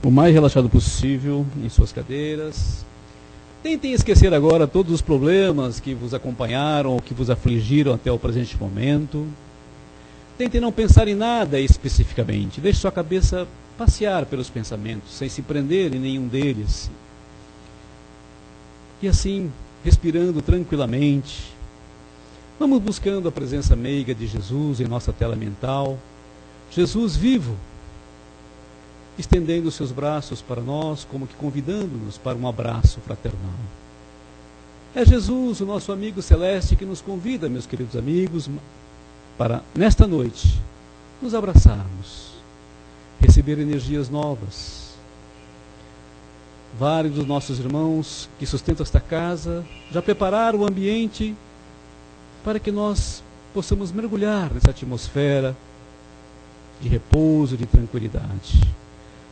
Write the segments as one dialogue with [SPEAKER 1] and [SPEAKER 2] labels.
[SPEAKER 1] o mais relaxado possível em suas cadeiras. Tentem esquecer agora todos os problemas que vos acompanharam ou que vos afligiram até o presente momento. Tentem não pensar em nada especificamente. Deixe sua cabeça passear pelos pensamentos, sem se prender em nenhum deles. E assim, respirando tranquilamente, vamos buscando a presença meiga de Jesus em nossa tela mental. Jesus vivo, estendendo seus braços para nós, como que convidando-nos para um abraço fraternal. É Jesus, o nosso amigo celeste, que nos convida, meus queridos amigos, para, nesta noite, nos abraçarmos, receber energias novas. Vários dos nossos irmãos que sustentam esta casa já prepararam o ambiente para que nós possamos mergulhar nessa atmosfera de repouso, de tranquilidade.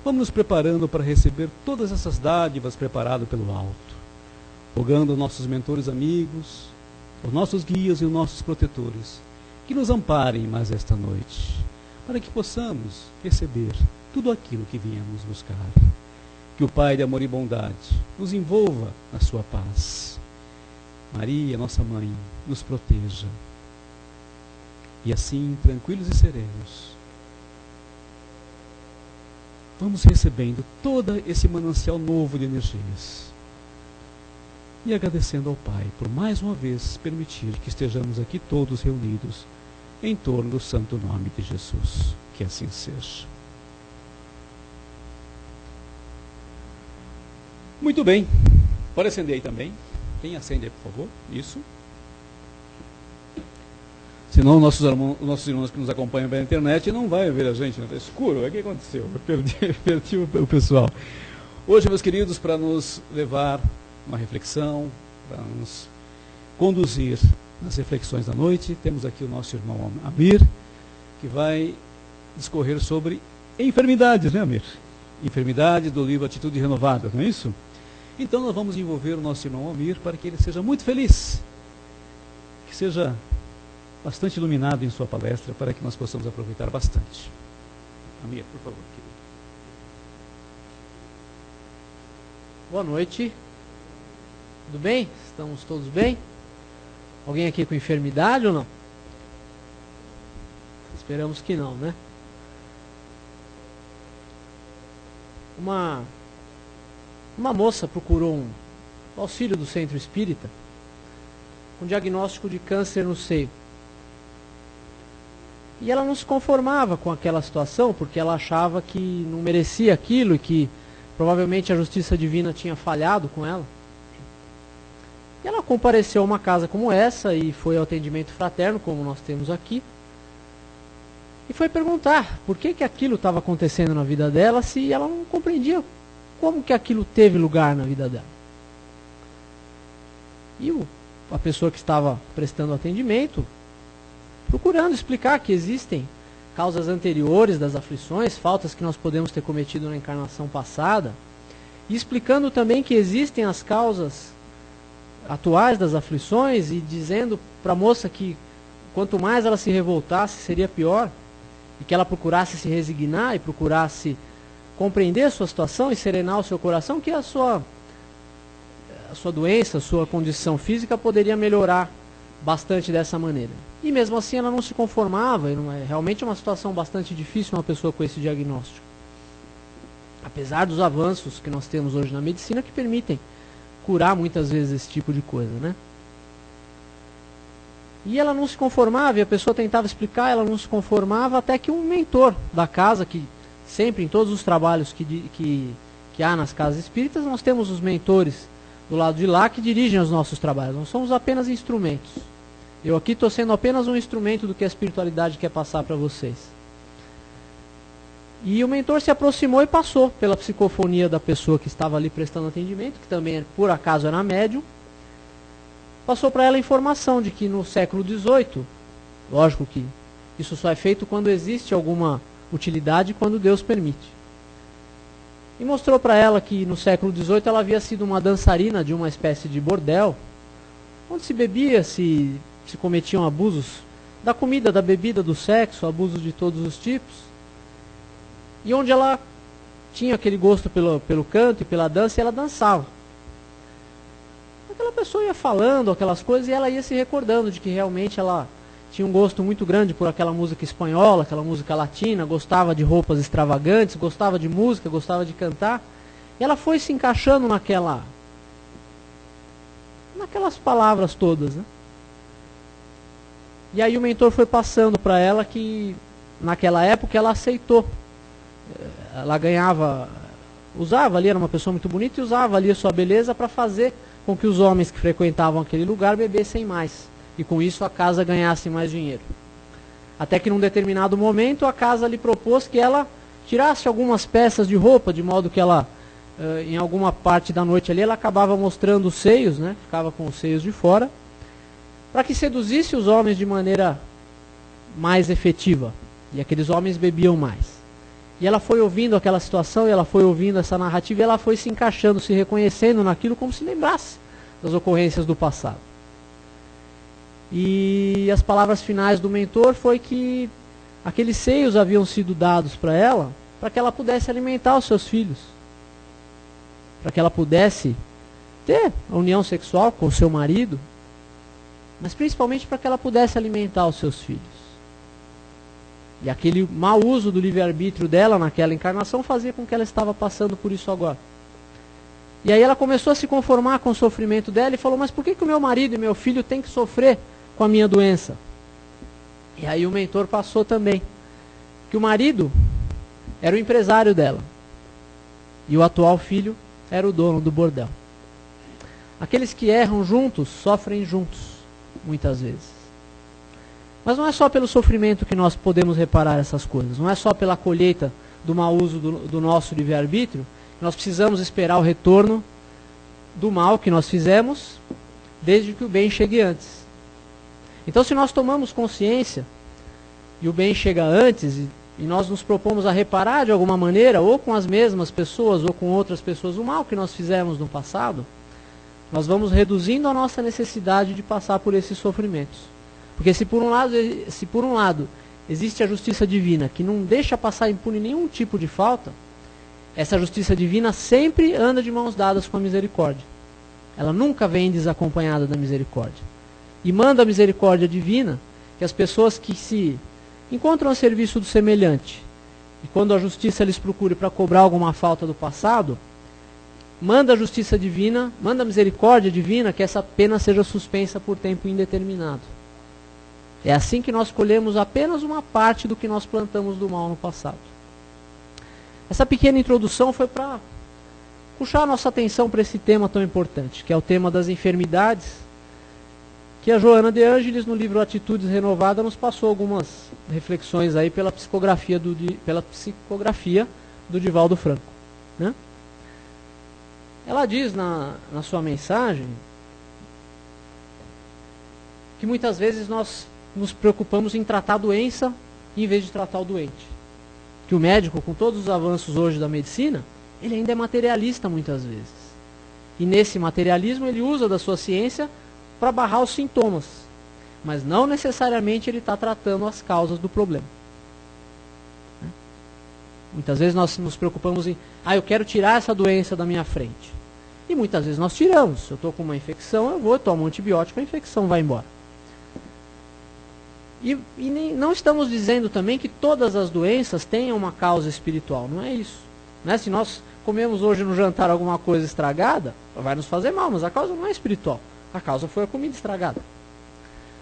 [SPEAKER 1] Vamos nos preparando para receber todas essas dádivas preparadas pelo alto, rogando aos nossos mentores amigos, aos nossos guias e aos nossos protetores, que nos amparem mais esta noite, para que possamos receber tudo aquilo que viemos buscar. Que o Pai de amor e bondade nos envolva na sua paz. Maria, nossa mãe, nos proteja. E assim, tranquilos e serenos, vamos recebendo todo esse manancial novo de energias. E agradecendo ao Pai por mais uma vez permitir que estejamos aqui todos reunidos em torno do santo nome de Jesus. Que assim seja. Muito bem. Pode acender aí também. Quem acende aí, por favor? Isso. Senão nossos irmãos que nos acompanham pela internet não vai ver a gente, está escuro. O que aconteceu? Eu perdi o pessoal. Hoje, meus queridos, para nos levar uma reflexão, para nos conduzir nas reflexões da noite, temos aqui o nosso irmão Amir, que vai discorrer sobre enfermidades, né, Amir? Enfermidade do livro Atitude Renovada, não é isso? Então nós vamos envolver o nosso irmão Amir para que ele seja muito feliz, que seja bastante iluminado em sua palestra, para que nós possamos aproveitar bastante. Amir, por favor. Querido.
[SPEAKER 2] Boa noite. Tudo bem? Estamos todos bem? Alguém aqui com enfermidade ou não? Esperamos que não, né? Uma moça procurou um auxílio do centro espírita com diagnóstico de câncer no seio. E ela não se conformava com aquela situação, porque ela achava que não merecia aquilo e que provavelmente a justiça divina tinha falhado com ela. E ela compareceu a uma casa como essa e foi ao atendimento fraterno, como nós temos aqui, e foi perguntar por que aquilo estava acontecendo na vida dela, se ela não compreendia como que aquilo teve lugar na vida dela. E a pessoa que estava prestando atendimento, procurando explicar que existem causas anteriores das aflições, faltas que nós podemos ter cometido na encarnação passada, e explicando também que existem as causas atuais das aflições, e dizendo para a moça que quanto mais ela se revoltasse seria pior, e que ela procurasse se resignar e procurasse compreender a sua situação e serenar o seu coração, que a sua doença, a sua condição física poderia melhorar bastante dessa maneira. E mesmo assim ela não se conformava, e realmente é uma situação bastante difícil uma pessoa com esse diagnóstico. Apesar dos avanços que nós temos hoje na medicina, que permitem curar muitas vezes esse tipo de coisa, né? E ela não se conformava, e a pessoa tentava explicar, ela não se conformava, até que um mentor da casa, que sempre em todos os trabalhos que há nas casas espíritas, nós temos os mentores do lado de lá que dirigem os nossos trabalhos. Nós somos apenas instrumentos. Eu aqui estou sendo apenas um instrumento do que a espiritualidade quer passar para vocês. E o mentor se aproximou e passou pela psicofonia da pessoa que estava ali prestando atendimento, que também por acaso era médium, passou para ela a informação de que no século XVIII, lógico que isso só é feito quando existe alguma utilidade, quando Deus permite. E mostrou para ela que no século XVIII ela havia sido uma dançarina de uma espécie de bordel, onde se bebia, se cometiam abusos da comida, da bebida, do sexo, abusos de todos os tipos, e onde ela tinha aquele gosto pelo canto e pela dança, e ela dançava. Aquela pessoa ia falando aquelas coisas e ela ia se recordando de que realmente ela tinha um gosto muito grande por aquela música espanhola, aquela música latina, gostava de roupas extravagantes, gostava de música, gostava de cantar. E ela foi se encaixando naquelas palavras todas, né? E aí o mentor foi passando para ela que naquela época ela aceitou. Ela ganhava, usava ali, era uma pessoa muito bonita, e usava ali a sua beleza para fazer com que os homens que frequentavam aquele lugar bebessem mais. E com isso a casa ganhasse mais dinheiro. Até que num determinado momento a casa lhe propôs que ela tirasse algumas peças de roupa, de modo que ela, em alguma parte da noite ali, ela acabava mostrando os seios, né? Ficava com os seios de fora, para que seduzisse os homens de maneira mais efetiva. E aqueles homens bebiam mais. E ela foi ouvindo aquela situação, e ela foi ouvindo essa narrativa, e ela foi se encaixando, se reconhecendo naquilo, como se lembrasse das ocorrências do passado. E as palavras finais do mentor foi que aqueles seios haviam sido dados para ela, para que ela pudesse alimentar os seus filhos, para que ela pudesse ter a união sexual com o seu marido, mas principalmente para que ela pudesse alimentar os seus filhos. E aquele mau uso do livre-arbítrio dela naquela encarnação fazia com que ela estava passando por isso agora. E aí ela começou a se conformar com o sofrimento dela e falou: mas por que o meu marido e meu filho têm que sofrer com a minha doença? E aí o mentor passou também que o marido era o empresário dela e o atual filho era o dono do bordel. Aqueles que erram juntos sofrem juntos, muitas vezes. Mas não é só pelo sofrimento que nós podemos reparar essas coisas. Não é só pela colheita do mau uso do nosso livre-arbítrio que nós precisamos esperar o retorno do mal que nós fizemos, desde que o bem chegue antes. Então, se nós tomamos consciência e o bem chega antes, e nós nos propomos a reparar de alguma maneira, ou com as mesmas pessoas, ou com outras pessoas, o mal que nós fizemos no passado, nós vamos reduzindo a nossa necessidade de passar por esses sofrimentos. Porque se por um lado existe a justiça divina, que não deixa passar impune nenhum tipo de falta, essa justiça divina sempre anda de mãos dadas com a misericórdia. Ela nunca vem desacompanhada da misericórdia. E manda a misericórdia divina que as pessoas que se encontram a serviço do semelhante, e quando a justiça lhes procure para cobrar alguma falta do passado, manda a justiça divina, manda a misericórdia divina que essa pena seja suspensa por tempo indeterminado. É assim que nós colhemos apenas uma parte do que nós plantamos do mal no passado. Essa pequena introdução foi para puxar a nossa atenção para esse tema tão importante, que é o tema das enfermidades, que a Joana de Ângeles, no livro Atitudes Renovadas, nos passou algumas reflexões aí pela psicografia do Divaldo Franco, né? Ela diz na sua mensagem que muitas vezes nós nos preocupamos em tratar a doença em vez de tratar o doente. Que o médico, com todos os avanços hoje da medicina, ele ainda é materialista muitas vezes. E nesse materialismo ele usa da sua ciência para barrar os sintomas. Mas não necessariamente ele está tratando as causas do problema. Muitas vezes nós nos preocupamos em, eu quero tirar essa doença da minha frente. E muitas vezes nós tiramos. Se eu estou com uma infecção, eu tomo um antibiótico, a infecção vai embora. E não estamos dizendo também que todas as doenças tenham uma causa espiritual. Não é isso. Né? Se nós comemos hoje no jantar alguma coisa estragada, vai nos fazer mal, mas a causa não é espiritual. A causa foi a comida estragada.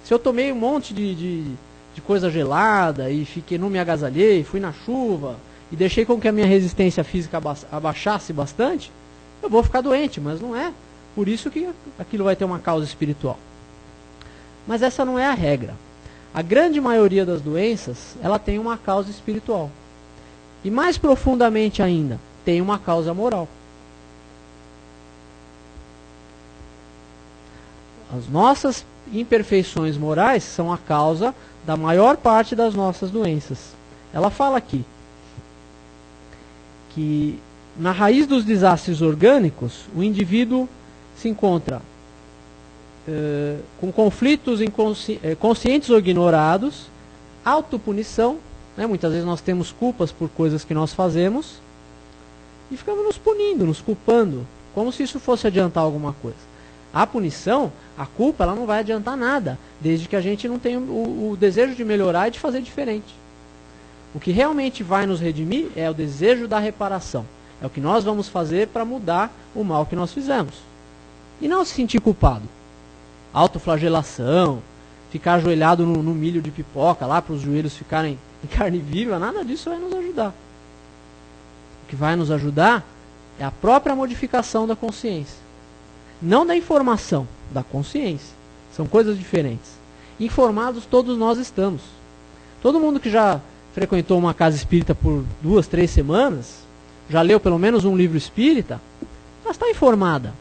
[SPEAKER 2] Se eu tomei um monte de coisa gelada e não me agasalhei, fui na chuva e deixei com que a minha resistência física abaixasse bastante, eu vou ficar doente, mas não é por isso que aquilo vai ter uma causa espiritual. Mas essa não é a regra. A grande maioria das doenças, ela tem uma causa espiritual. E mais profundamente ainda, tem uma causa moral. As nossas imperfeições morais são a causa da maior parte das nossas doenças. Ela fala aqui que na raiz dos desastres orgânicos, o indivíduo se encontra com conflitos conscientes ou ignorados, autopunição, né? Muitas vezes nós temos culpas por coisas que nós fazemos, e ficamos nos punindo, nos culpando, como se isso fosse adiantar alguma coisa. A punição, a culpa, ela não vai adiantar nada, desde que a gente não tenha o desejo de melhorar e de fazer diferente. O que realmente vai nos redimir é o desejo da reparação. É o que nós vamos fazer para mudar o mal que nós fizemos. E não se sentir culpado. Autoflagelação, ficar ajoelhado no milho de pipoca lá para os joelhos ficarem em carne viva, nada disso vai nos ajudar. O que vai nos ajudar é a própria modificação da consciência. Não da informação, da consciência. São coisas diferentes. Informados todos nós estamos. Todo mundo que já frequentou uma casa espírita por 2, 3 semanas, já leu pelo menos um livro espírita, ela está informada.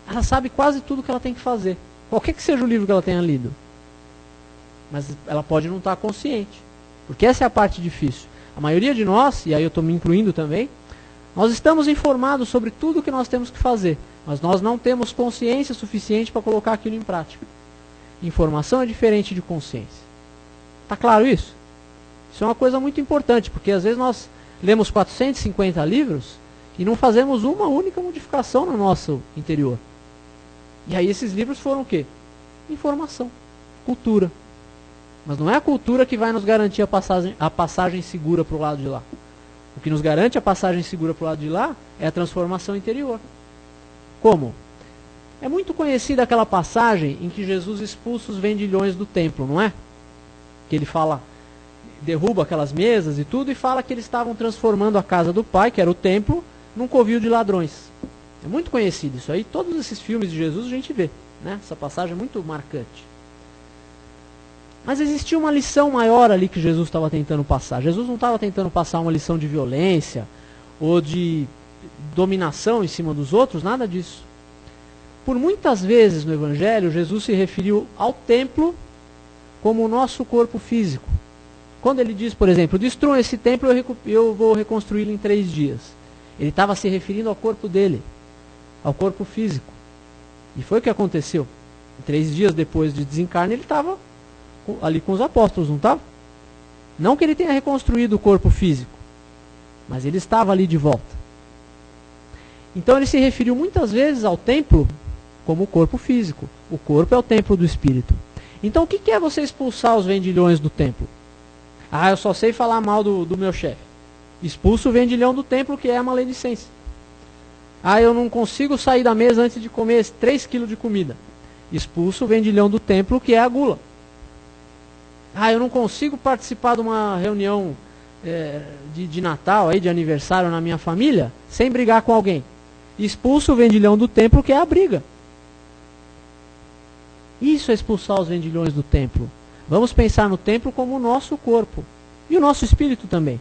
[SPEAKER 2] Ela sabe quase tudo que ela tem que fazer. Qualquer que seja o livro que ela tenha lido. Mas ela pode não estar consciente. Porque essa é a parte difícil. A maioria de nós, e aí eu estou me incluindo também, nós estamos informados sobre tudo o que nós temos que fazer. Mas nós não temos consciência suficiente para colocar aquilo em prática. Informação é diferente de consciência. Está claro isso? Isso é uma coisa muito importante, porque às vezes nós lemos 450 livros e não fazemos uma única modificação no nosso interior. E aí esses livros foram o quê? Informação, cultura. Mas não é a cultura que vai nos garantir a passagem segura para o lado de lá. O que nos garante a passagem segura para o lado de lá é a transformação interior. Como? É muito conhecida aquela passagem em que Jesus expulsa os vendilhões do templo, não é? Que ele fala, derruba aquelas mesas e tudo, e fala que eles estavam transformando a casa do Pai, que era o templo, num covil de ladrões. É muito conhecido isso aí. Todos esses filmes de Jesus a gente vê, né? Essa passagem é muito marcante. Mas existia uma lição maior ali que Jesus estava tentando passar. Jesus não estava tentando passar uma lição de violência ou de dominação em cima dos outros, nada disso. Por muitas vezes no Evangelho, Jesus se referiu ao templo como o nosso corpo físico. Quando ele diz, por exemplo, destruam esse templo, eu vou reconstruí-lo em 3 dias. Ele estava se referindo ao corpo dele, ao corpo físico. E foi o que aconteceu. 3 dias depois de desencarne, ele estava ali com os apóstolos, não estava? Não que ele tenha reconstruído o corpo físico, mas ele estava ali de volta. Então ele se referiu muitas vezes ao templo como o corpo físico. O corpo é o templo do espírito. Então o que é você expulsar os vendilhões do templo? Ah, eu só sei falar mal do meu chefe. Expulso o vendilhão do templo, que é a maledicência. Ah, eu não consigo sair da mesa antes de comer 3 quilos de comida. Expulso o vendilhão do templo, que é a gula. Ah, eu não consigo participar de uma reunião de Natal, aí, de aniversário na minha família, sem brigar com alguém. Expulso o vendilhão do templo, que é a briga. Isso é expulsar os vendilhões do templo. Vamos pensar no templo como o nosso corpo. E o nosso espírito também.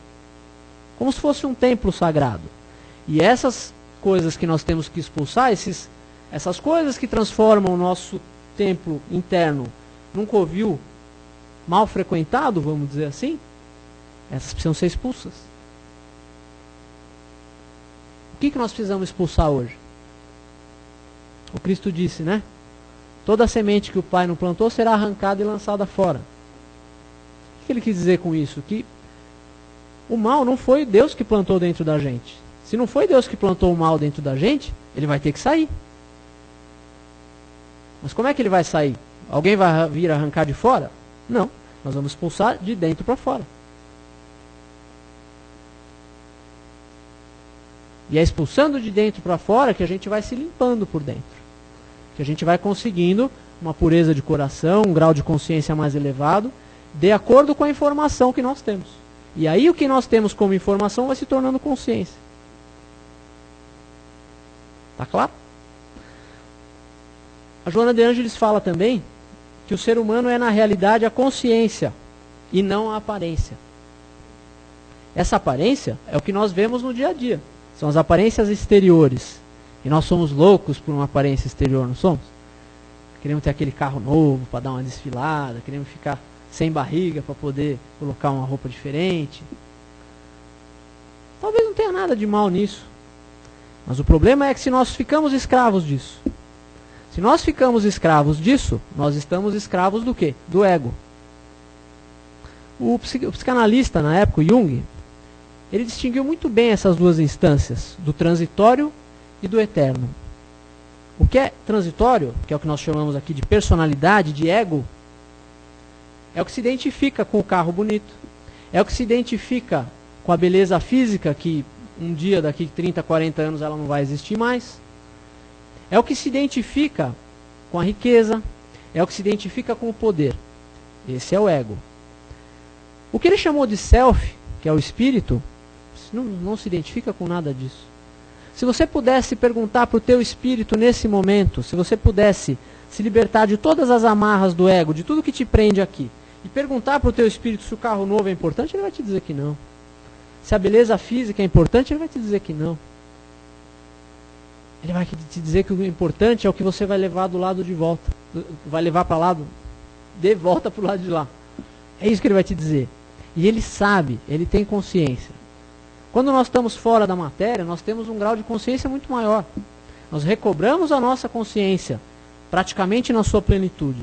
[SPEAKER 2] Como se fosse um templo sagrado. E essas coisas que nós temos que expulsar, essas coisas que transformam o nosso templo interno num covil mal frequentado, vamos dizer assim, essas precisam ser expulsas. O que nós precisamos expulsar hoje? O Cristo disse, né? Toda semente que o Pai não plantou será arrancada e lançada fora. O que ele quis dizer com isso? Que o mal não foi Deus que plantou dentro da gente. Se não foi Deus que plantou o mal dentro da gente, ele vai ter que sair. Mas como é que ele vai sair? Alguém vai vir arrancar de fora? Não. Nós vamos expulsar de dentro para fora. E é expulsando de dentro para fora que a gente vai se limpando por dentro. Que a gente vai conseguindo uma pureza de coração, um grau de consciência mais elevado, de acordo com a informação que nós temos. E aí o que nós temos como informação vai se tornando consciência. Tá claro? A Joana de Ângeles fala também que o ser humano é na realidade a consciência e não a aparência. Essa aparência é o que nós vemos no dia a dia. São as aparências exteriores. E nós somos loucos por uma aparência exterior, não somos? Queremos ter aquele carro novo para dar uma desfilada, queremos ficar sem barriga para poder colocar uma roupa diferente. Talvez não tenha nada de mal nisso. Mas o problema é que se nós ficamos escravos disso, se nós ficamos escravos disso, nós estamos escravos do quê? Do ego. O psicanalista na época, o Jung, ele distinguiu muito bem essas duas instâncias, do transitório e do eterno. O que é transitório, que é o que nós chamamos aqui de personalidade, de ego, é o que se identifica com o carro bonito, é o que se identifica com a beleza física, que um dia, daqui 30, 40 anos, ela não vai existir mais. É o que se identifica com a riqueza, é o que se identifica com o poder. Esse é o ego. O que ele chamou de self, que é o espírito, não se identifica com nada disso. Se você pudesse perguntar para o teu espírito nesse momento, se você pudesse se libertar de todas as amarras do ego, de tudo que te prende aqui, e perguntar para o teu espírito se o carro novo é importante, ele vai te dizer que não. Se a beleza física é importante, ele vai te dizer que não. Ele vai te dizer que o importante é o que você vai levar do lado de volta. Vai levar para lá, de volta para o lado de lá. É isso que ele vai te dizer. E ele sabe, ele tem consciência. Quando nós estamos fora da matéria, nós temos um grau de consciência muito maior. Nós recobramos a nossa consciência, praticamente na sua plenitude.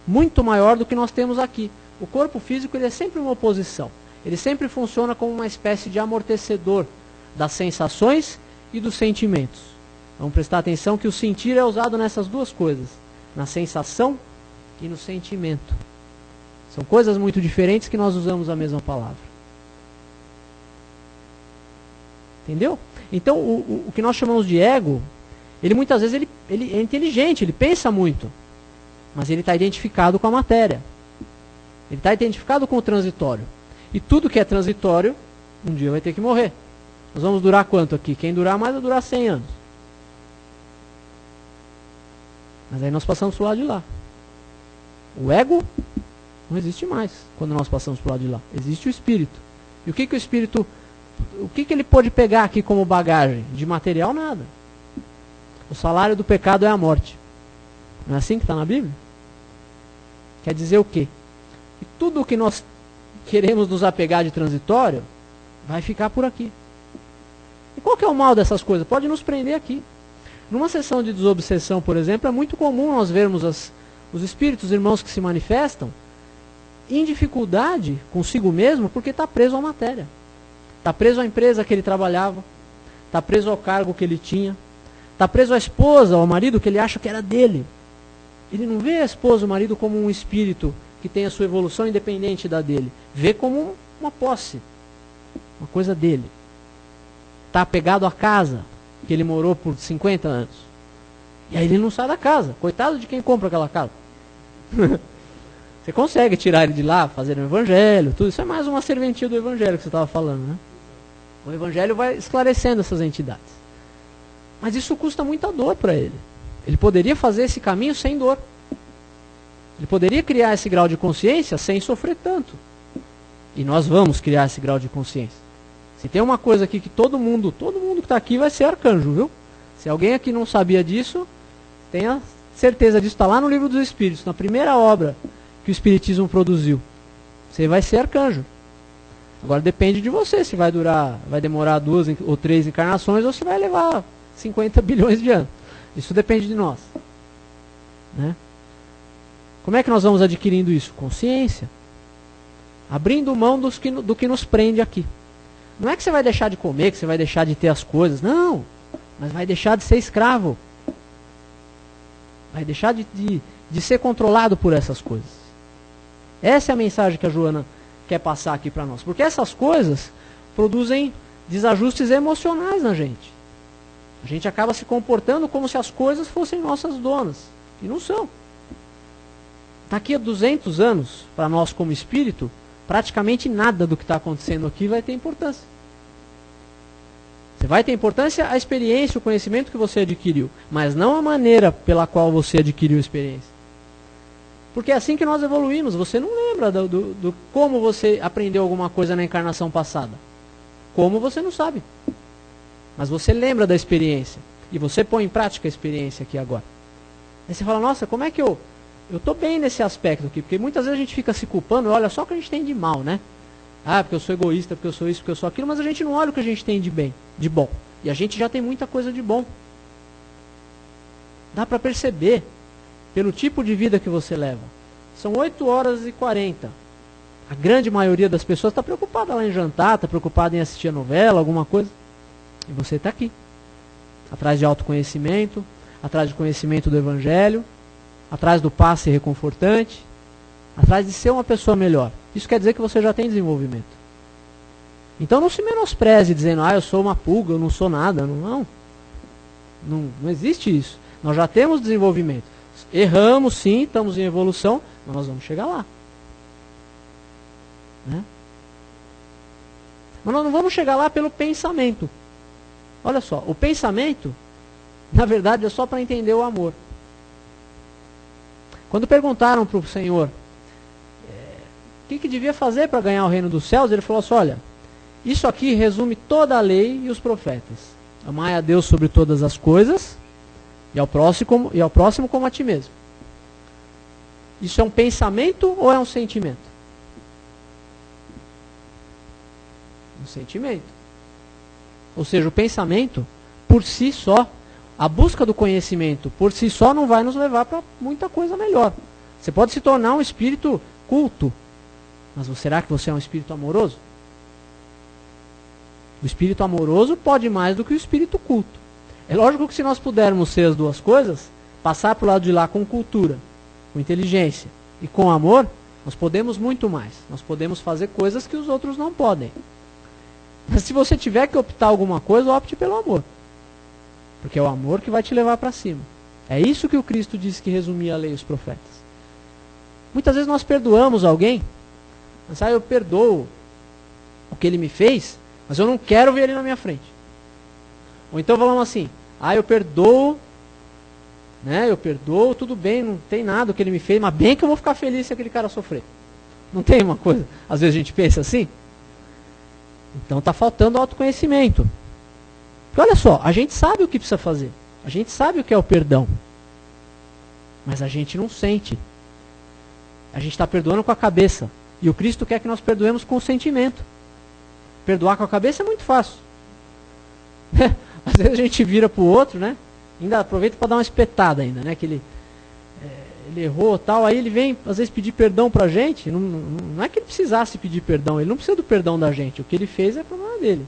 [SPEAKER 2] Muito maior do que nós temos aqui. O corpo físico ele é sempre uma oposição. Ele sempre funciona como uma espécie de amortecedor das sensações e dos sentimentos. Vamos prestar atenção que o sentir é usado nessas duas coisas, na sensação e no sentimento. São coisas muito diferentes que nós usamos a mesma palavra. Entendeu? Então, o que nós chamamos de ego, ele muitas vezes ele é inteligente, ele pensa muito, mas ele está identificado com a matéria. Ele está identificado com o transitório. E tudo que é transitório, um dia vai ter que morrer. Nós vamos durar quanto aqui? Quem durar mais vai durar 100 anos. Mas aí nós passamos para o lado de lá. O ego não existe mais quando nós passamos para o lado de lá. Existe o espírito. E o que o espírito... O que ele pode pegar aqui como bagagem? De material, nada. O salário do pecado é a morte. Não é assim que está na Bíblia? Quer dizer o quê? Que tudo o que nós queremos nos apegar de transitório vai ficar por aqui. E qual que é o mal dessas coisas? Pode nos prender aqui. Numa sessão de desobsessão, por exemplo, é muito comum nós vermos os espíritos, os irmãos que se manifestam em dificuldade consigo mesmo porque está preso à matéria. Está preso à empresa que ele trabalhava, está preso ao cargo que ele tinha, está preso à esposa, ao marido que ele acha que era dele. Ele não vê a esposa, o marido como um espírito que tem a sua evolução independente da dele. Vê como uma posse, uma coisa dele. Está apegado à casa que ele morou por 50 anos. E aí ele não sai da casa. Coitado de quem compra aquela casa. Você consegue tirar ele de lá, fazer um evangelho, tudo. Isso é mais uma serventia do evangelho que você estava falando, né? O evangelho vai esclarecendo essas entidades. Mas isso custa muita dor para ele. Ele poderia fazer esse caminho sem dor. Ele poderia criar esse grau de consciência sem sofrer tanto. E nós vamos criar esse grau de consciência. Se tem uma coisa aqui que todo mundo que está aqui vai ser arcanjo, viu? Se alguém aqui não sabia disso, tenha certeza disso. Está lá no Livro dos Espíritos, na primeira obra que o Espiritismo produziu. Você vai ser arcanjo. Agora depende de você, se vai demorar 2 ou 3 encarnações ou se vai levar 50 bilhões de anos. Isso depende de nós. Né? Como é que nós vamos adquirindo isso? Consciência. Abrindo mão do que nos prende aqui. Não é que você vai deixar de comer, que você vai deixar de ter as coisas. Não. Mas vai deixar de ser escravo. Vai deixar de ser controlado por essas coisas. Essa é a mensagem que a Joana quer passar aqui para nós. Porque essas coisas produzem desajustes emocionais na gente. A gente acaba se comportando como se as coisas fossem nossas donas. E não são. Daqui a 200 anos, para nós como espírito, praticamente nada do que está acontecendo aqui vai ter importância. Você vai ter importância a experiência, o conhecimento que você adquiriu, mas não a maneira pela qual você adquiriu a experiência. Porque é assim que nós evoluímos. Você não lembra do como você aprendeu alguma coisa na encarnação passada. Como você não sabe. Mas você lembra da experiência. E você põe em prática a experiência aqui agora. Aí você fala, nossa, como é que eu estou bem nesse aspecto aqui? Porque muitas vezes a gente fica se culpando, olha só o que a gente tem de mal, né? Ah, porque eu sou egoísta, porque eu sou isso, porque eu sou aquilo, mas a gente não olha o que a gente tem de bem, de bom. E a gente já tem muita coisa de bom. Dá para perceber pelo tipo de vida que você leva. São 8 horas e 40. A grande maioria das pessoas está preocupada lá em jantar, está preocupada em assistir a novela, alguma coisa. E você está aqui. Atrás de autoconhecimento, atrás de conhecimento do Evangelho, atrás do passe reconfortante, atrás de ser uma pessoa melhor. Isso quer dizer que você já tem desenvolvimento. Então não se menospreze dizendo, eu sou uma pulga, eu não sou nada. Não existe isso. Nós já temos desenvolvimento. Erramos sim, estamos em evolução, mas nós vamos chegar lá. Né? Mas nós não vamos chegar lá pelo pensamento. Olha só, o pensamento, na verdade, é só para entender o amor. Quando perguntaram para o Senhor o que devia fazer para ganhar o reino dos céus, ele falou assim, olha, isso aqui resume toda a lei e os profetas. Amai a Deus sobre todas as coisas e ao próximo como a ti mesmo. Isso é um pensamento ou é um sentimento? Um sentimento. Ou seja, o pensamento, por si só, a busca do conhecimento, por si só, não vai nos levar para muita coisa melhor. Você pode se tornar um espírito culto, mas será que você é um espírito amoroso? O espírito amoroso pode mais do que o espírito culto. É lógico que se nós pudermos ser as duas coisas, passar para o lado de lá com cultura, com inteligência e com amor, nós podemos muito mais. Nós podemos fazer coisas que os outros não podem. Mas se você tiver que optar alguma coisa, opte pelo amor. Porque é o amor que vai te levar para cima. É isso que o Cristo disse que resumia a lei e os profetas. Muitas vezes nós perdoamos alguém, mas eu perdoo o que ele me fez, mas eu não quero ver ele na minha frente. Ou então falamos assim, eu perdoo, né? Eu perdoo, tudo bem, não tem nada o que ele me fez, mas bem que eu vou ficar feliz se aquele cara sofrer. Não tem uma coisa? Às vezes a gente pensa assim. Então está faltando autoconhecimento. Porque olha só, a gente sabe o que precisa fazer. A gente sabe o que é o perdão. Mas a gente não sente. A gente está perdoando com a cabeça. E o Cristo quer que nós perdoemos com o sentimento. Perdoar com a cabeça é muito fácil. Às vezes a gente vira para o outro, né? Ainda aproveita para dar uma espetada ainda, né? Que ele errou tal, aí ele vem às vezes pedir perdão para a gente. Não é que ele precisasse pedir perdão, ele não precisa do perdão da gente. O que ele fez é problema dele.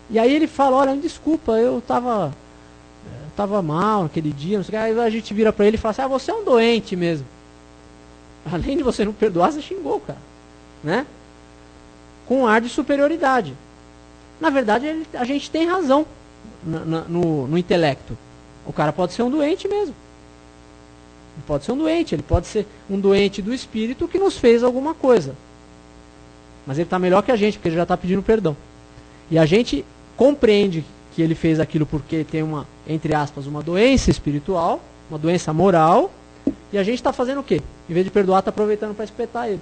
[SPEAKER 2] E aí ele fala, olha, desculpa, eu estava mal naquele dia, não sei o que. Aí a gente vira para ele e fala assim, você é um doente mesmo. Além de você não perdoar, você xingou, cara. Né? Com um ar de superioridade. Na verdade, a gente tem razão no intelecto. O cara pode ser um doente mesmo. Ele pode ser um doente, ele pode ser um doente do espírito que nos fez alguma coisa. Mas ele está melhor que a gente, porque ele já está pedindo perdão. E a gente compreende que ele fez aquilo porque ele tem uma, entre aspas, uma doença espiritual, uma doença moral, e a gente está fazendo o quê? Em vez de perdoar, está aproveitando para espetar ele.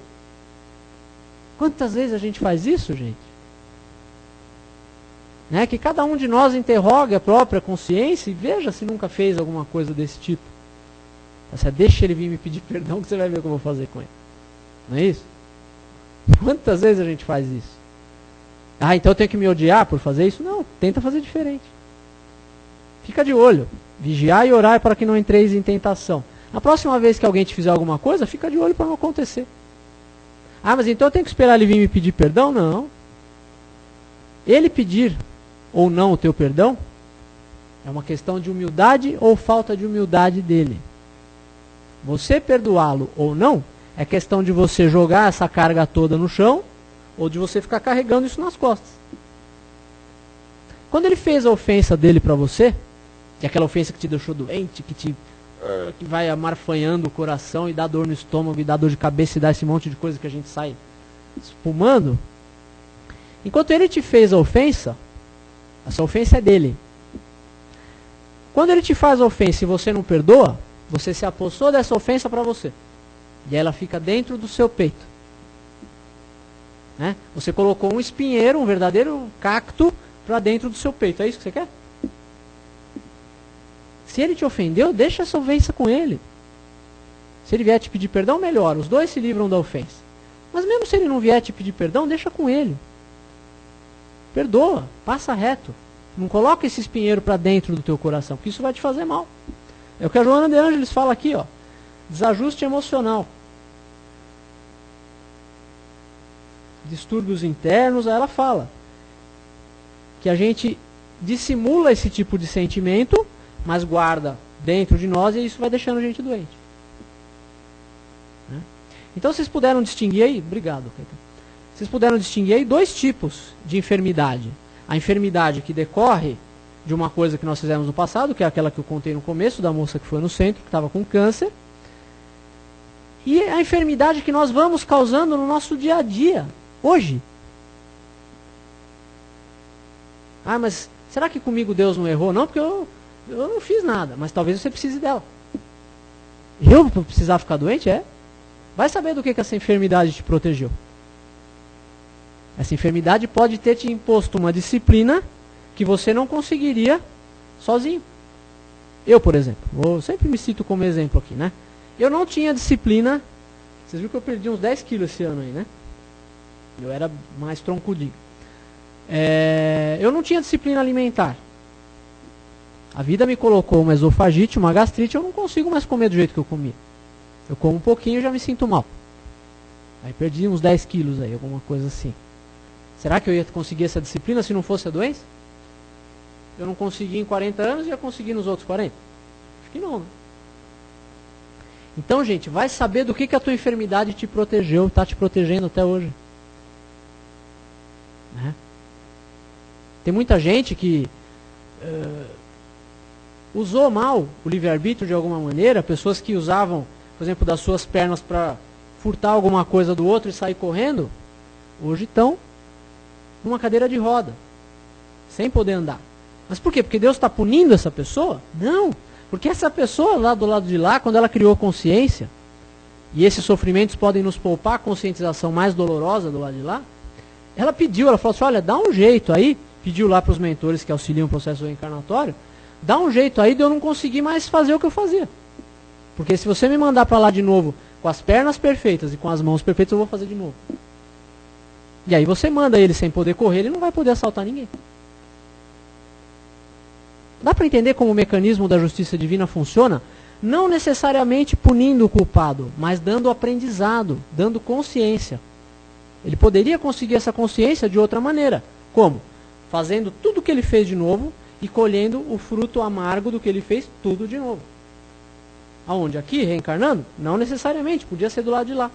[SPEAKER 2] Quantas vezes a gente faz isso, gente? Né? Que cada um de nós interrogue a própria consciência e veja se nunca fez alguma coisa desse tipo. Você deixa ele vir me pedir perdão que você vai ver o que eu vou fazer com ele. Não é isso? Quantas vezes a gente faz isso? Então eu tenho que me odiar por fazer isso? Não, tenta fazer diferente. Fica de olho. Vigiar e orar para que não entreis em tentação. Na próxima vez que alguém te fizer alguma coisa, fica de olho para não acontecer. Mas então eu tenho que esperar ele vir me pedir perdão? Não. Ele pedir ou não o teu perdão é uma questão de humildade ou falta de humildade dele. Você perdoá-lo ou não é questão de você jogar essa carga toda no chão ou de você ficar carregando isso nas costas. Quando ele fez a ofensa dele para você, que é aquela ofensa que te deixou doente, que vai amarfanhando o coração e dá dor no estômago e dá dor de cabeça e dá esse monte de coisa que a gente sai espumando, enquanto ele te fez a ofensa, essa ofensa é dele. Quando ele te faz a ofensa e você não perdoa, você se apossou dessa ofensa para você. E ela fica dentro do seu peito. Né? Você colocou um espinheiro, um verdadeiro cacto, para dentro do seu peito. É isso que você quer? Se ele te ofendeu, deixa essa ofensa com ele. Se ele vier te pedir perdão, melhor. Os dois se livram da ofensa. Mas mesmo se ele não vier te pedir perdão, deixa com ele. Perdoa, passa reto. Não coloca esse espinheiro para dentro do teu coração, porque isso vai te fazer mal. É o que a Joana de Ângeles fala aqui, ó. Desajuste emocional. distúrbios internos, aí ela fala que a gente dissimula esse tipo de sentimento, mas guarda dentro de nós e isso vai deixando a gente doente. Né? Então vocês puderam distinguir aí, obrigado, vocês puderam distinguir aí dois tipos de enfermidade. A enfermidade que decorre de uma coisa que nós fizemos no passado, que é aquela que eu contei no começo, da moça que foi no centro, que estava com câncer, e a enfermidade que nós vamos causando no nosso dia a dia, hoje. Ah, mas será que comigo Deus não errou? Não, porque eu não fiz nada, mas talvez você precise dela. Eu vou precisar ficar doente? É? Vai saber do que essa enfermidade te protegeu. Essa enfermidade pode ter te imposto uma disciplina que você não conseguiria sozinho. Eu, por exemplo, eu sempre me cito como exemplo aqui, né? Eu não tinha disciplina. Vocês viram que eu perdi uns 10 quilos esse ano aí, né? Eu era mais troncudinho. Eu não tinha disciplina alimentar. A vida me colocou uma esofagite, uma gastrite, eu não consigo mais comer do jeito que eu comia. Eu como um pouquinho e já me sinto mal. Aí perdi uns 10 quilos aí, alguma coisa assim. Será que eu ia conseguir essa disciplina se não fosse a doença? Eu não consegui em 40 anos e ia conseguir nos outros 40? Acho que não, né? Então, gente, vai saber do que a tua enfermidade te protegeu, está te protegendo até hoje. Né? Tem muita gente que usou mal o livre-arbítrio de alguma maneira, pessoas que usavam, por exemplo, das suas pernas para furtar alguma coisa do outro e sair correndo, hoje estão numa cadeira de roda, sem poder andar. Mas por quê? Porque Deus está punindo essa pessoa? Não. Porque essa pessoa lá do lado de lá, quando ela criou consciência, e esses sofrimentos podem nos poupar a conscientização mais dolorosa do lado de lá, ela pediu, ela falou assim, olha, dá um jeito aí, pediu lá para os mentores que auxiliam o processo reencarnatório, dá um jeito aí de eu não conseguir mais fazer o que eu fazia. Porque se você me mandar para lá de novo com as pernas perfeitas e com as mãos perfeitas, eu vou fazer de novo. E aí você manda ele sem poder correr, ele não vai poder assaltar ninguém. Dá para entender como o mecanismo da justiça divina funciona? Não necessariamente punindo o culpado, mas dando aprendizado, dando consciência. Ele poderia conseguir essa consciência de outra maneira. Como? Fazendo tudo o que ele fez de novo e colhendo o fruto amargo do que ele fez tudo de novo. Aonde? Aqui, reencarnando? Não necessariamente, podia ser do lado de lá.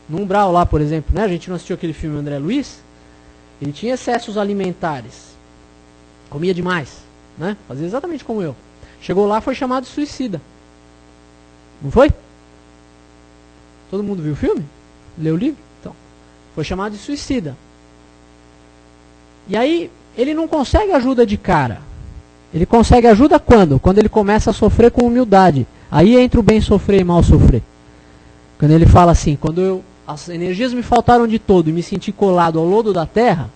[SPEAKER 2] No umbral lá, por exemplo, né? A gente não assistiu aquele filme André Luiz? Ele tinha excessos alimentares. Comia demais, né? Fazia exatamente como eu. Chegou lá, foi chamado de suicida. Não foi? Todo mundo viu o filme? Leu o livro? Então, foi chamado de suicida. E aí, ele não consegue ajuda de cara. Ele consegue ajuda quando? Quando ele começa a sofrer com humildade. Aí entra o bem sofrer e mal sofrer. Quando ele fala assim, quando as energias me faltaram de todo e me senti colado ao lodo da terra,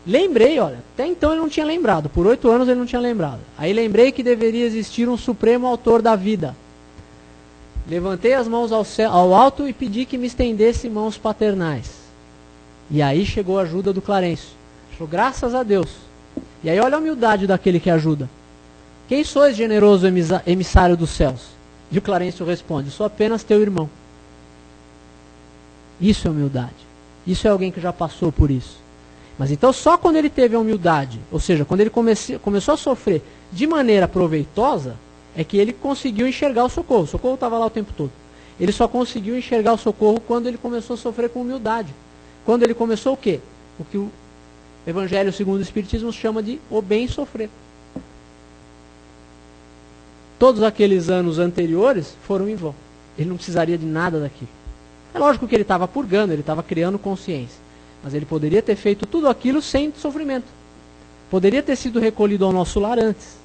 [SPEAKER 2] lembrei, olha, até então ele não tinha lembrado, por 8 anos ele não tinha lembrado. Aí lembrei que deveria existir um supremo autor da vida. Levantei as mãos ao alto e pedi que me estendesse mãos paternais. E aí chegou a ajuda do Clarencio. Falou, graças a Deus. E aí olha a humildade daquele que ajuda. Quem sois, generoso emissário dos céus? E o Clarencio responde, sou apenas teu irmão. Isso é humildade. Isso é alguém que já passou por isso. Mas então só quando ele teve a humildade, ou seja, quando ele começou a sofrer de maneira proveitosa, é que ele conseguiu enxergar o socorro. O socorro estava lá o tempo todo. Ele só conseguiu enxergar o socorro quando ele começou a sofrer com humildade. Quando ele começou o quê? O que o Evangelho segundo o Espiritismo chama de o bem sofrer. Todos aqueles anos anteriores foram em vão. Ele não precisaria de nada daquilo. É lógico que ele estava purgando, ele estava criando consciência. Mas ele poderia ter feito tudo aquilo sem sofrimento. Poderia ter sido recolhido ao nosso lar antes.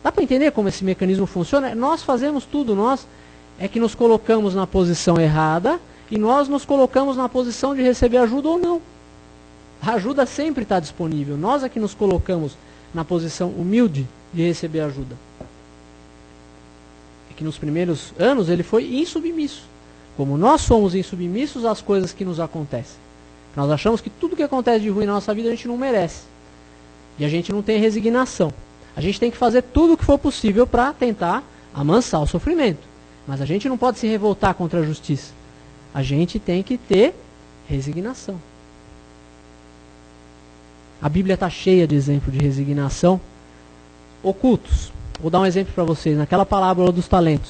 [SPEAKER 2] Dá para entender como esse mecanismo funciona? Nós fazemos tudo, nós é que nos colocamos na posição errada e nós nos colocamos na posição de receber ajuda ou não. A ajuda sempre está disponível. Nós é que nos colocamos na posição humilde de receber ajuda. É que nos primeiros anos ele foi insubmisso. Como nós somos insubmissos às coisas que nos acontecem. Nós achamos que tudo que acontece de ruim na nossa vida a gente não merece. E a gente não tem resignação. A gente tem que fazer tudo o que for possível para tentar amansar o sofrimento. Mas a gente não pode se revoltar contra a justiça. A gente tem que ter Resignação. A Bíblia está cheia de exemplos de resignação ocultos. Vou dar um exemplo para vocês. Naquela parábola dos talentos.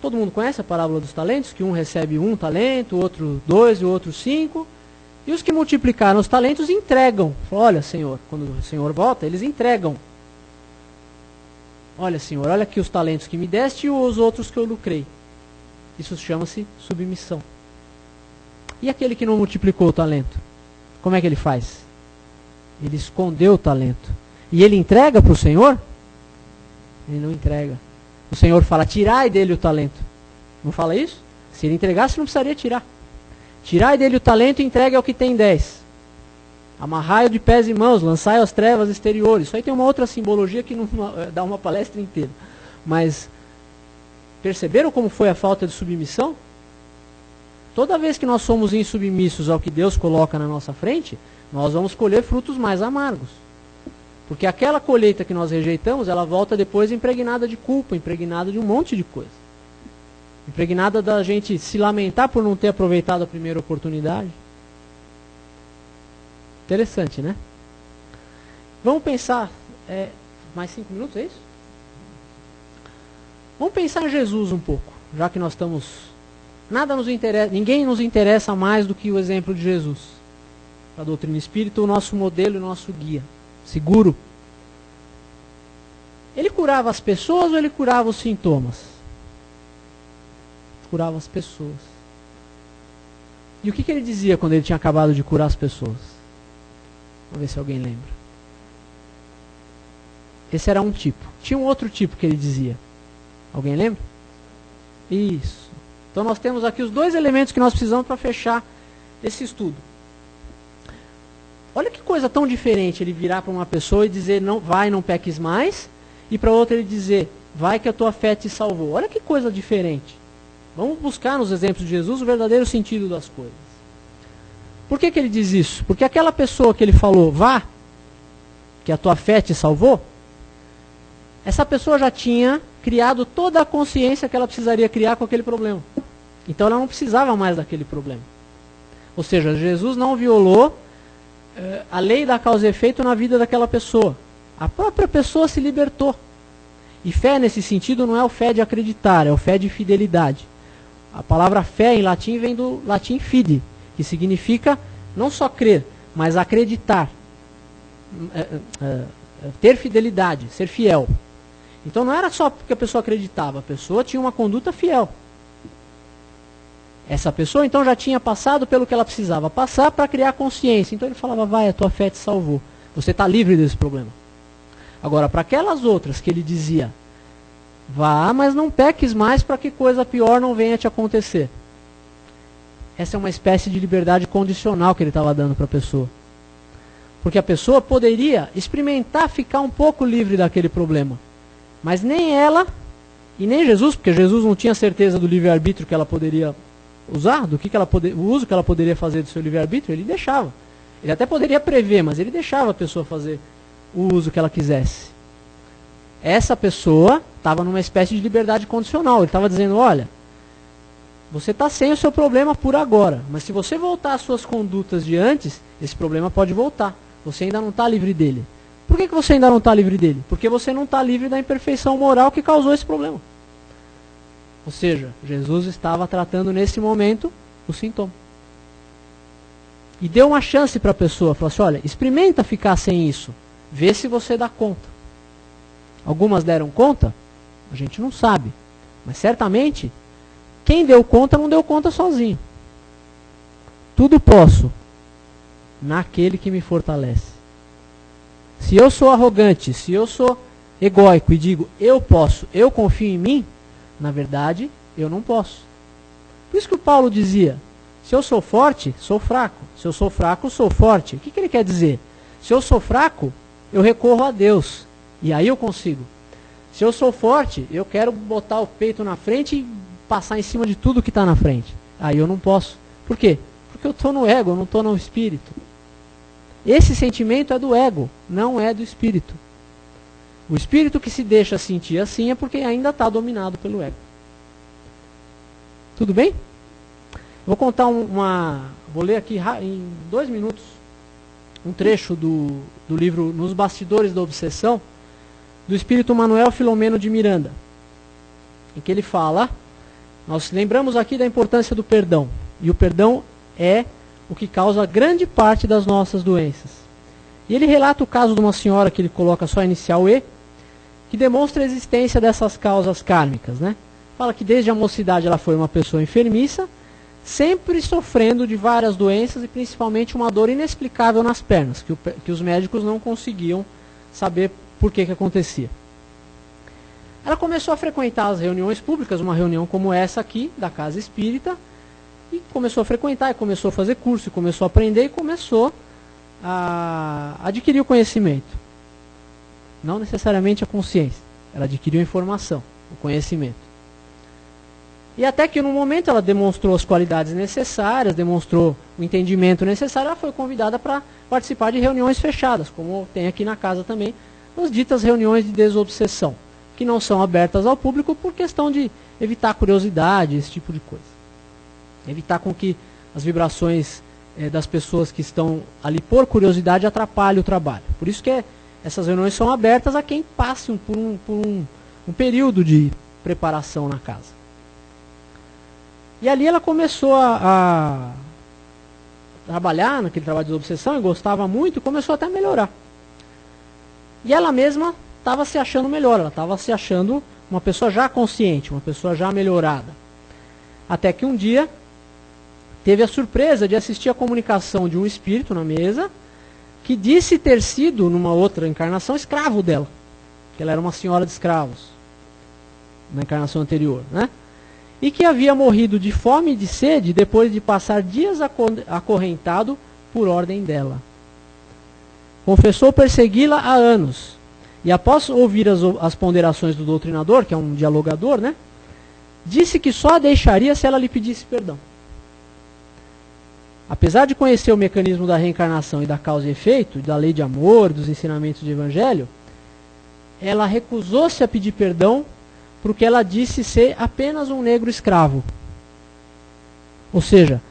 [SPEAKER 2] Todo mundo conhece a parábola dos talentos? Que um recebe 1 talento, o outro 2 e o outro 5. E os que multiplicaram os talentos entregam. Olha, Senhor, quando o Senhor volta, eles entregam. Olha, Senhor, olha aqui os talentos que me deste e os outros que eu lucrei. Isso chama-se submissão. E aquele que não multiplicou o talento? Como é que ele faz? Ele escondeu o talento. E ele entrega para o Senhor? Ele não entrega. O Senhor fala, tirai dele o talento. Não fala isso? Se ele entregasse, não precisaria tirar. Tirai dele o talento e entregue ao que tem 10. Amarrai-o de pés e mãos, lançai às trevas exteriores. Isso aí tem uma outra simbologia que não dá uma palestra inteira. Mas, perceberam como foi a falta de submissão? Toda vez que nós somos insubmissos ao que Deus coloca na nossa frente, nós vamos colher frutos mais amargos. Porque aquela colheita que nós rejeitamos, ela volta depois impregnada de culpa, impregnada de um monte de coisa. Impregnada da gente se lamentar por não ter aproveitado a primeira oportunidade. Interessante, né? Vamos pensar... mais 5 minutos, é isso? Vamos pensar em Jesus um pouco, já que nós estamos... Nada nos interessa, ninguém nos interessa mais do que o exemplo de Jesus. A doutrina espírita, o nosso modelo e o nosso guia. Seguro. Ele curava as pessoas ou ele curava os sintomas? Curava as pessoas. E o que ele dizia quando ele tinha acabado de curar as pessoas? Vamos ver se alguém lembra. Esse era um tipo. Tinha um outro tipo que ele dizia. Alguém lembra? Isso. Então nós temos aqui os 2 elementos que nós precisamos para fechar esse estudo. Olha que coisa tão diferente ele virar para uma pessoa e dizer, não, vai, não peques mais, e para outra ele dizer, vai que a tua fé te salvou. Olha que coisa diferente. Vamos buscar nos exemplos de Jesus o verdadeiro sentido das coisas. Por que ele diz isso? Porque aquela pessoa que ele falou, vá, que a tua fé te salvou, essa pessoa já tinha criado toda a consciência que ela precisaria criar com aquele problema. Então ela não precisava mais daquele problema. Ou seja, Jesus não violou a lei da causa e efeito na vida daquela pessoa. A própria pessoa se libertou. E fé nesse sentido não é o fé de acreditar, é o fé de fidelidade. A palavra fé em latim vem do latim fide, que significa não só crer, mas acreditar. Ter fidelidade, ser fiel. Então não era só porque a pessoa acreditava, a pessoa tinha uma conduta fiel. Essa pessoa então já tinha passado pelo que ela precisava passar para criar consciência. Então ele falava, vai, a tua fé te salvou. Você está livre desse problema. Agora, para aquelas outras que ele dizia, vá, mas não peques mais para que coisa pior não venha te acontecer. Essa é uma espécie de liberdade condicional que ele estava dando para a pessoa. Porque a pessoa poderia experimentar ficar um pouco livre daquele problema. Mas nem ela, e nem Jesus, porque Jesus não tinha certeza do livre-arbítrio que ela poderia usar, o uso que ela poderia fazer do seu livre-arbítrio, ele deixava. Ele até poderia prever, mas ele deixava a pessoa fazer o uso que ela quisesse. Essa pessoa estava numa espécie de liberdade condicional. Ele estava dizendo, olha, você está sem o seu problema por agora, mas se você voltar às suas condutas de antes, esse problema pode voltar. Você ainda não está livre dele. Por que você ainda não está livre dele? Porque você não está livre da imperfeição moral que causou esse problema. Ou seja, Jesus estava tratando nesse momento o sintoma. E deu uma chance para a pessoa. Falou assim, olha, experimenta ficar sem isso. Vê se você dá conta. Algumas deram conta? A gente não sabe. Mas certamente, quem deu conta não deu conta sozinho. Tudo posso naquele que me fortalece. Se eu sou arrogante, se eu sou egóico e digo, eu posso, eu confio em mim, na verdade, eu não posso. Por isso que o Paulo dizia, se eu sou forte, sou fraco. Se eu sou fraco, sou forte. O que ele quer dizer? Se eu sou fraco, eu recorro a Deus. E aí eu consigo. Se eu sou forte, eu quero botar o peito na frente e passar em cima de tudo que está na frente. Aí eu não posso. Por quê? Porque eu estou no ego, eu não estou no espírito. Esse sentimento é do ego, não é do espírito. O espírito que se deixa sentir assim é porque ainda está dominado pelo ego. Tudo bem? Vou contar vou ler aqui em 2 minutos um trecho do livro Nos Bastidores da Obsessão, do espírito Manuel Filomeno de Miranda, em que ele fala, nós lembramos aqui da importância do perdão, e o perdão é o que causa grande parte das nossas doenças. E ele relata o caso de uma senhora, que ele coloca só a inicial E, que demonstra a existência dessas causas kármicas, né? Fala que desde a mocidade ela foi uma pessoa enfermiça, sempre sofrendo de várias doenças e principalmente uma dor inexplicável nas pernas, que os médicos não conseguiam saber por que acontecia. Ela começou a frequentar as reuniões públicas, uma reunião como essa aqui, da Casa Espírita, e começou a frequentar, e começou a fazer curso, e começou a aprender, e começou a adquirir o conhecimento. Não necessariamente a consciência, ela adquiriu a informação, o conhecimento. E até que num momento ela demonstrou as qualidades necessárias, demonstrou o entendimento necessário, ela foi convidada para participar de reuniões fechadas, como tem aqui na casa também, as ditas reuniões de desobsessão, que não são abertas ao público por questão de evitar curiosidade, esse tipo de coisa. Evitar com que as vibrações das pessoas que estão ali por curiosidade atrapalhem o trabalho. Por isso que essas reuniões são abertas a quem passe por um período de preparação na casa. E ali ela começou a trabalhar naquele trabalho de obsessão e gostava muito e começou até a melhorar. E ela mesma estava se achando melhor, ela estava se achando uma pessoa já consciente, uma pessoa já melhorada. Até que um dia teve a surpresa de assistir a comunicação de um espírito na mesa que disse ter sido, numa outra encarnação, escravo dela. Que ela era uma senhora de escravos na encarnação anterior, né? E que havia morrido de fome e de sede depois de passar dias acorrentado por ordem dela. Confessou persegui-la há anos. E após ouvir as ponderações do doutrinador, que é um dialogador, né, disse que só a deixaria se ela lhe pedisse perdão. Apesar de conhecer o mecanismo da reencarnação e da causa e efeito, da lei de amor, dos ensinamentos do Evangelho, ela recusou-se a pedir perdão porque ela disse ser apenas um negro escravo. Ou seja,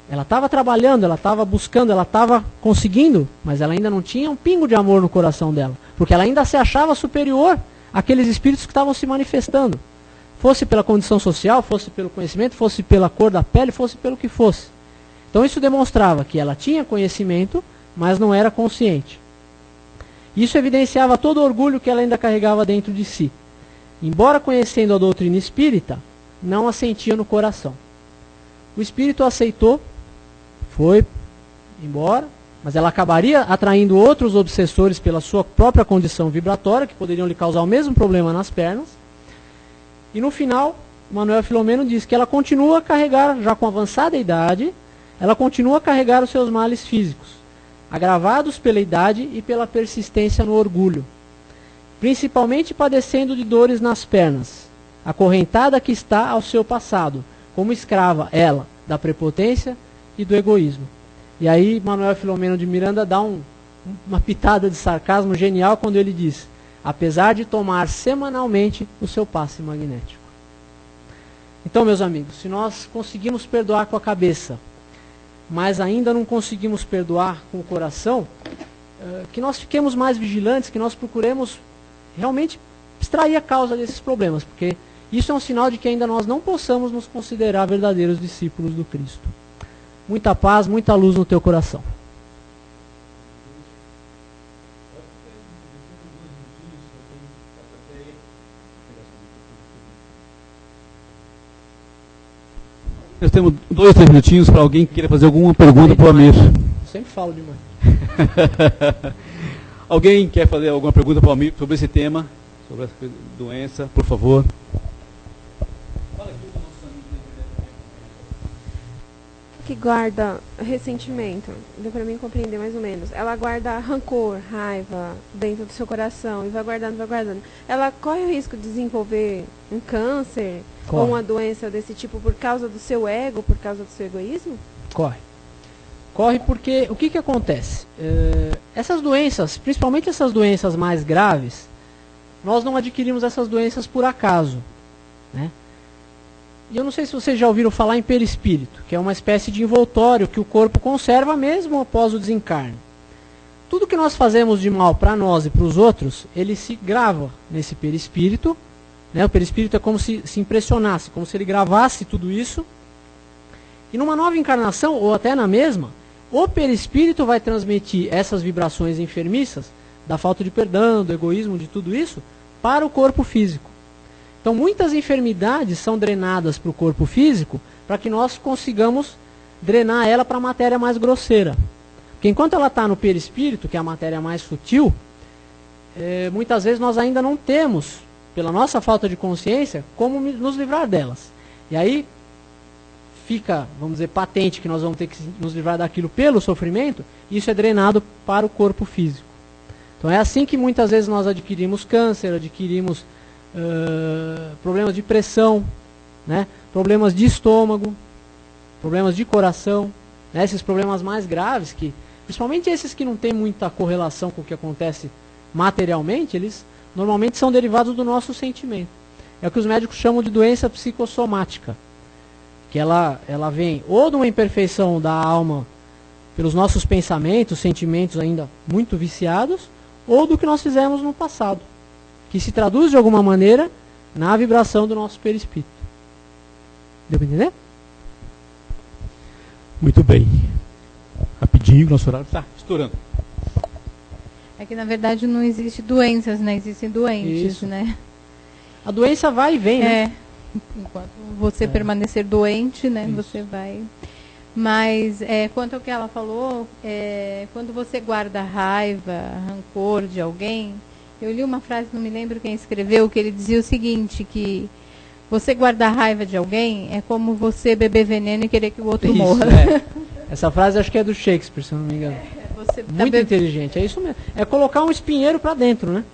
[SPEAKER 2] ela estava trabalhando, ela estava buscando, ela estava conseguindo, mas ela ainda não tinha um pingo de amor no coração dela. Porque ela ainda se achava superior àqueles espíritos que estavam se manifestando. Fosse pela condição social, fosse pelo conhecimento, fosse pela cor da pele, fosse pelo que fosse. Então isso demonstrava que ela tinha conhecimento, mas não era consciente. Isso evidenciava todo o orgulho que ela ainda carregava dentro de si. Embora conhecendo a doutrina espírita, não a sentia no coração. O espírito aceitou, foi embora, mas ela acabaria atraindo outros obsessores pela sua própria condição vibratória, que poderiam lhe causar o mesmo problema nas pernas. E no final, Manuel Filomeno diz que ela continua a carregar, já com avançada idade, ela continua a carregar os seus males físicos, agravados pela idade e pela persistência no orgulho. Principalmente padecendo de dores nas pernas, acorrentada que está ao seu passado, como escrava, ela, da prepotência e do egoísmo. E aí Manuel Filomeno de Miranda dá uma pitada de sarcasmo genial quando ele diz: apesar de tomar semanalmente o seu passe magnético. Então, meus amigos, se nós conseguimos perdoar com a cabeça, mas ainda não conseguimos perdoar com o coração, que nós fiquemos mais vigilantes, que nós procuremos realmente extrair a causa desses problemas, porque isso é um sinal de que ainda nós não possamos nos considerar verdadeiros discípulos do Cristo. Muita paz, muita luz no teu coração.
[SPEAKER 1] Nós temos 2, 3 minutinhos para alguém que queira fazer alguma pergunta para o Amir.
[SPEAKER 2] Eu sempre falo demais.
[SPEAKER 1] Alguém quer fazer alguma pergunta para o Amir sobre esse tema, sobre essa doença, por favor?
[SPEAKER 3] Que guarda ressentimento, deu para mim compreender mais ou menos. Ela guarda rancor, raiva dentro do seu coração e vai guardando, vai guardando. Ela corre o risco de desenvolver um câncer ou uma doença desse tipo por causa do seu ego, por causa do seu egoísmo?
[SPEAKER 2] Corre. Corre porque o que acontece? Essas doenças, principalmente essas doenças mais graves, nós não adquirimos essas doenças por acaso, né? E eu não sei se vocês já ouviram falar em perispírito, que é uma espécie de envoltório que o corpo conserva mesmo após o desencarne. Tudo que nós fazemos de mal para nós e para os outros, ele se grava nesse perispírito. Né? O perispírito é como se impressionasse, como se ele gravasse tudo isso. E numa nova encarnação, ou até na mesma, o perispírito vai transmitir essas vibrações enfermiças, da falta de perdão, do egoísmo, de tudo isso, para o corpo físico. Então muitas enfermidades são drenadas para o corpo físico, para que nós consigamos drenar ela para a matéria mais grosseira. Porque enquanto ela está no perispírito, que é a matéria mais sutil, muitas vezes nós ainda não temos, pela nossa falta de consciência, como nos livrar delas. E aí fica, vamos dizer, patente que nós vamos ter que nos livrar daquilo pelo sofrimento, e isso é drenado para o corpo físico. Então é assim que muitas vezes nós adquirimos câncer, adquirimos problemas de pressão, né? Problemas de estômago, problemas de coração, né? Esses problemas mais graves, principalmente esses que não têm muita correlação com o que acontece materialmente, eles normalmente são derivados do nosso sentimento. É o que os médicos chamam de doença psicossomática, que ela vem ou de uma imperfeição da alma pelos nossos pensamentos, sentimentos ainda muito viciados, ou do que nós fizemos no passado, que se traduz de alguma maneira na vibração do nosso perispírito. Deu para entender?
[SPEAKER 1] Muito bem. Rapidinho, nosso horário está estourando.
[SPEAKER 4] É que na verdade não existe doenças, né? Existem doentes,
[SPEAKER 2] Isso.
[SPEAKER 4] né?
[SPEAKER 2] A doença vai e vem, né?
[SPEAKER 4] Enquanto você permanecer doente, né? Isso. Você vai... Mas, quanto ao que ela falou, quando você guarda raiva, rancor de alguém, eu li uma frase, não me lembro quem escreveu, que ele dizia o seguinte, que você guardar raiva de alguém é como você beber veneno e querer que o outro morra.
[SPEAKER 2] Essa frase acho que é do Shakespeare, se eu não me engano. Muito inteligente, é isso mesmo. É colocar um espinheiro para dentro, né?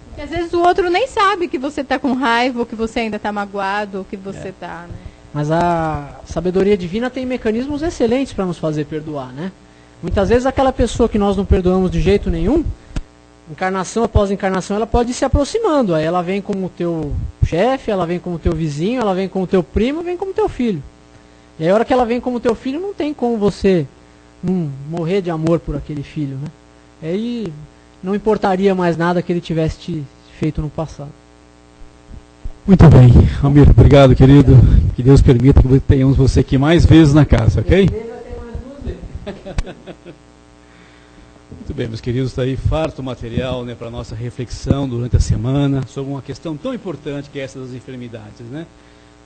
[SPEAKER 4] Porque às vezes o outro nem sabe que você está com raiva, ou que você ainda está magoado, ou que você está... Né?
[SPEAKER 2] Mas a sabedoria divina tem mecanismos excelentes para nos fazer perdoar, né? Muitas vezes aquela pessoa que nós não perdoamos de jeito nenhum, encarnação após encarnação, ela pode ir se aproximando. Aí ela vem como teu chefe, ela vem como teu vizinho, ela vem como teu primo, vem como teu filho. E aí a hora que ela vem como teu filho, não tem como você morrer de amor por aquele filho, né? Aí não importaria mais nada que ele tivesse te feito no passado.
[SPEAKER 1] Muito bem, Almir, obrigado, querido. Que Deus permita que tenhamos você aqui mais vezes na casa, ok? Muito bem, meus queridos, está aí farto material, né, para a nossa reflexão durante a semana sobre uma questão tão importante que é essa das enfermidades, né?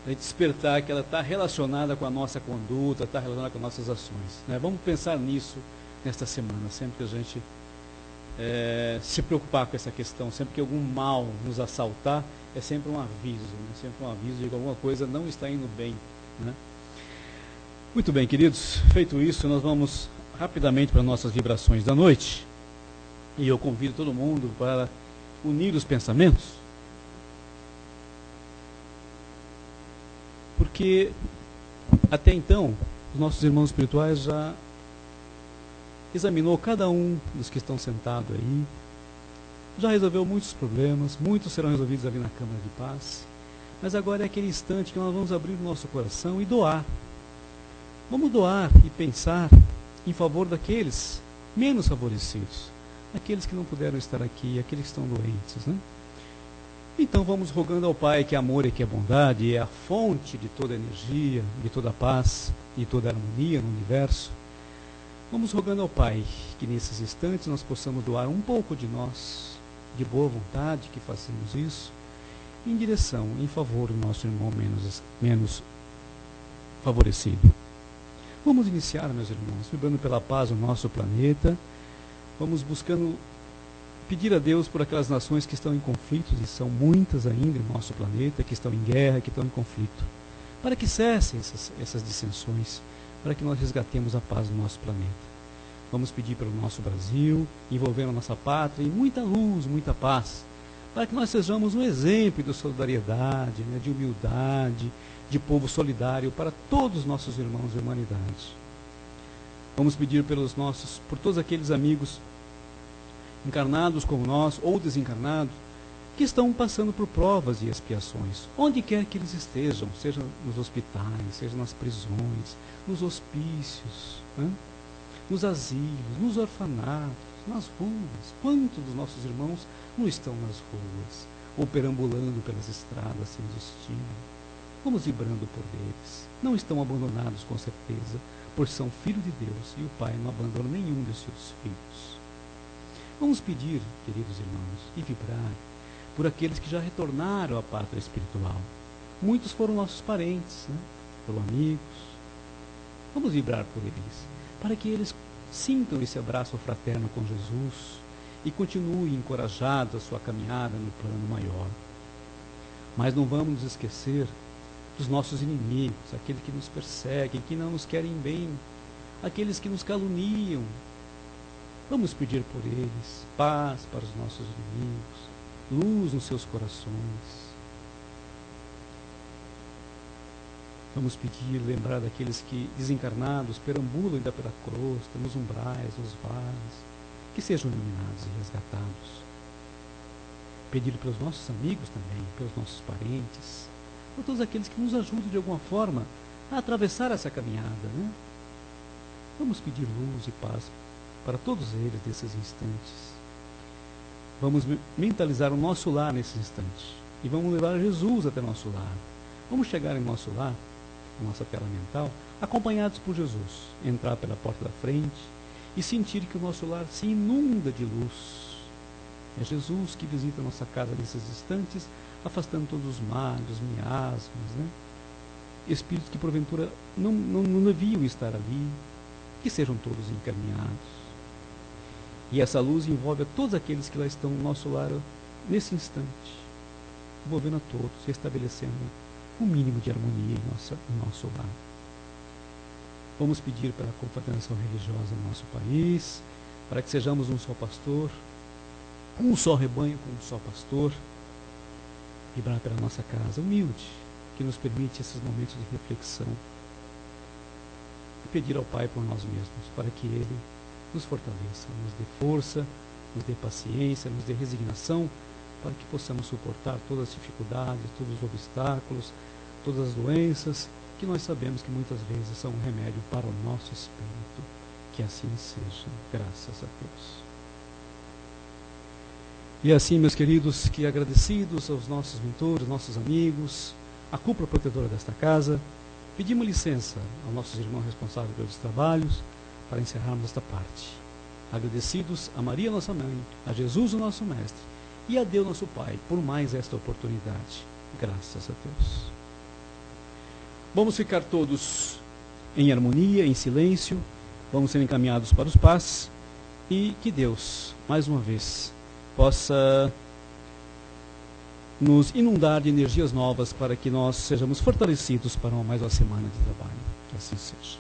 [SPEAKER 1] A gente despertar que ela está relacionada com a nossa conduta, está relacionada com as nossas ações, né? Vamos pensar nisso nesta semana, sempre que a gente se preocupar com essa questão, sempre que algum mal nos assaltar, é sempre um aviso, né? Sempre um aviso de que alguma coisa não está indo bem, né? Muito bem, queridos, feito isso, nós vamos rapidamente para nossas vibrações da noite, e eu convido todo mundo para unir os pensamentos, porque até então os nossos irmãos espirituais já examinou cada um dos que estão sentados aí, já resolveu muitos problemas, muitos serão resolvidos ali na Câmara de Paz, mas agora é aquele instante que nós vamos abrir o nosso coração e doar. Vamos doar e pensar em favor daqueles menos favorecidos, aqueles que não puderam estar aqui, aqueles que estão doentes, né? Então vamos rogando ao Pai que é amor e que é bondade, e é a fonte de toda energia, de toda paz e toda harmonia no universo. Vamos rogando ao Pai que nesses instantes nós possamos doar um pouco de nós, de boa vontade, que façamos isso, em direção, em favor do nosso irmão menos favorecido. Vamos iniciar, meus irmãos, vibrando pela paz no nosso planeta. Vamos buscando pedir a Deus por aquelas nações que estão em conflitos, e são muitas ainda no nosso planeta, que estão em guerra, que estão em conflito, para que cessem essas dissensões, para que nós resgatemos a paz no nosso planeta. Vamos pedir pelo nosso Brasil, envolvendo a nossa pátria em muita luz, muita paz, para que nós sejamos um exemplo de solidariedade, né, de humildade, de povo solidário para todos os nossos irmãos e humanidade. Vamos pedir por todos aqueles amigos encarnados como nós ou desencarnados, que estão passando por provas e expiações, onde quer que eles estejam, seja nos hospitais, seja nas prisões, nos hospícios, né? Nos asilos, nos orfanatos, nas ruas. Quantos dos nossos irmãos não estão nas ruas, ou perambulando pelas estradas sem destino? Vamos vibrando por eles. Não estão abandonados, com certeza, pois são filhos de Deus, e o Pai não abandona nenhum de seus filhos. Vamos pedir, queridos irmãos, e vibrar por aqueles que já retornaram à pátria espiritual. Muitos foram nossos parentes, né? Foram amigos. Vamos vibrar por eles, para que eles sintam esse abraço fraterno com Jesus e continuem encorajados a sua caminhada no plano maior. Mas não vamos nos esquecer dos nossos inimigos, aqueles que nos perseguem, que não nos querem bem, aqueles que nos caluniam. Vamos pedir por eles paz para os nossos inimigos, luz nos seus corações. Vamos pedir, lembrar daqueles que, desencarnados, perambulam ainda pela crosta, nos umbrais, nos vales, que sejam iluminados e resgatados. Pedir pelos nossos amigos também, pelos nossos parentes, por todos aqueles que nos ajudam de alguma forma a atravessar essa caminhada, né? Vamos pedir luz e paz para todos eles nesses instantes. Vamos mentalizar o nosso lar nesse instante e vamos levar Jesus até nosso lar. Vamos chegar em nosso lar, na nossa tela mental, acompanhados por Jesus, entrar pela porta da frente e sentir que o nosso lar se inunda de luz. É Jesus que visita a nossa casa nesses instantes, afastando todos os males, os miasmas, né? Espíritos que porventura não deviam estar ali, que sejam todos encaminhados. E essa luz envolve a todos aqueles que lá estão no nosso lar nesse instante, envolvendo a todos, estabelecendo um mínimo de harmonia em nosso lar. Vamos pedir pela confraternização religiosa no nosso país, para que sejamos um só pastor, um só rebanho com um só pastor, vibrar pela nossa casa humilde, que nos permite esses momentos de reflexão, e pedir ao Pai por nós mesmos, para que Ele nos fortaleça, nos dê força, nos dê paciência, nos dê resignação, para que possamos suportar todas as dificuldades, todos os obstáculos, todas as doenças, que nós sabemos que muitas vezes são um remédio para o nosso espírito. Que assim seja, graças a Deus. E assim, meus queridos, que agradecidos aos nossos mentores, nossos amigos, a cúpula protetora desta casa, pedimos licença aos nossos irmãos responsáveis pelos trabalhos, para encerrarmos esta parte. Agradecidos a Maria, nossa mãe, a Jesus, o nosso mestre, e a Deus, nosso Pai, por mais esta oportunidade. Graças a Deus. Vamos ficar todos em harmonia, em silêncio, vamos ser encaminhados para os passes, e que Deus, mais uma vez, possa nos inundar de energias novas para que nós sejamos fortalecidos para mais uma semana de trabalho. Que assim seja.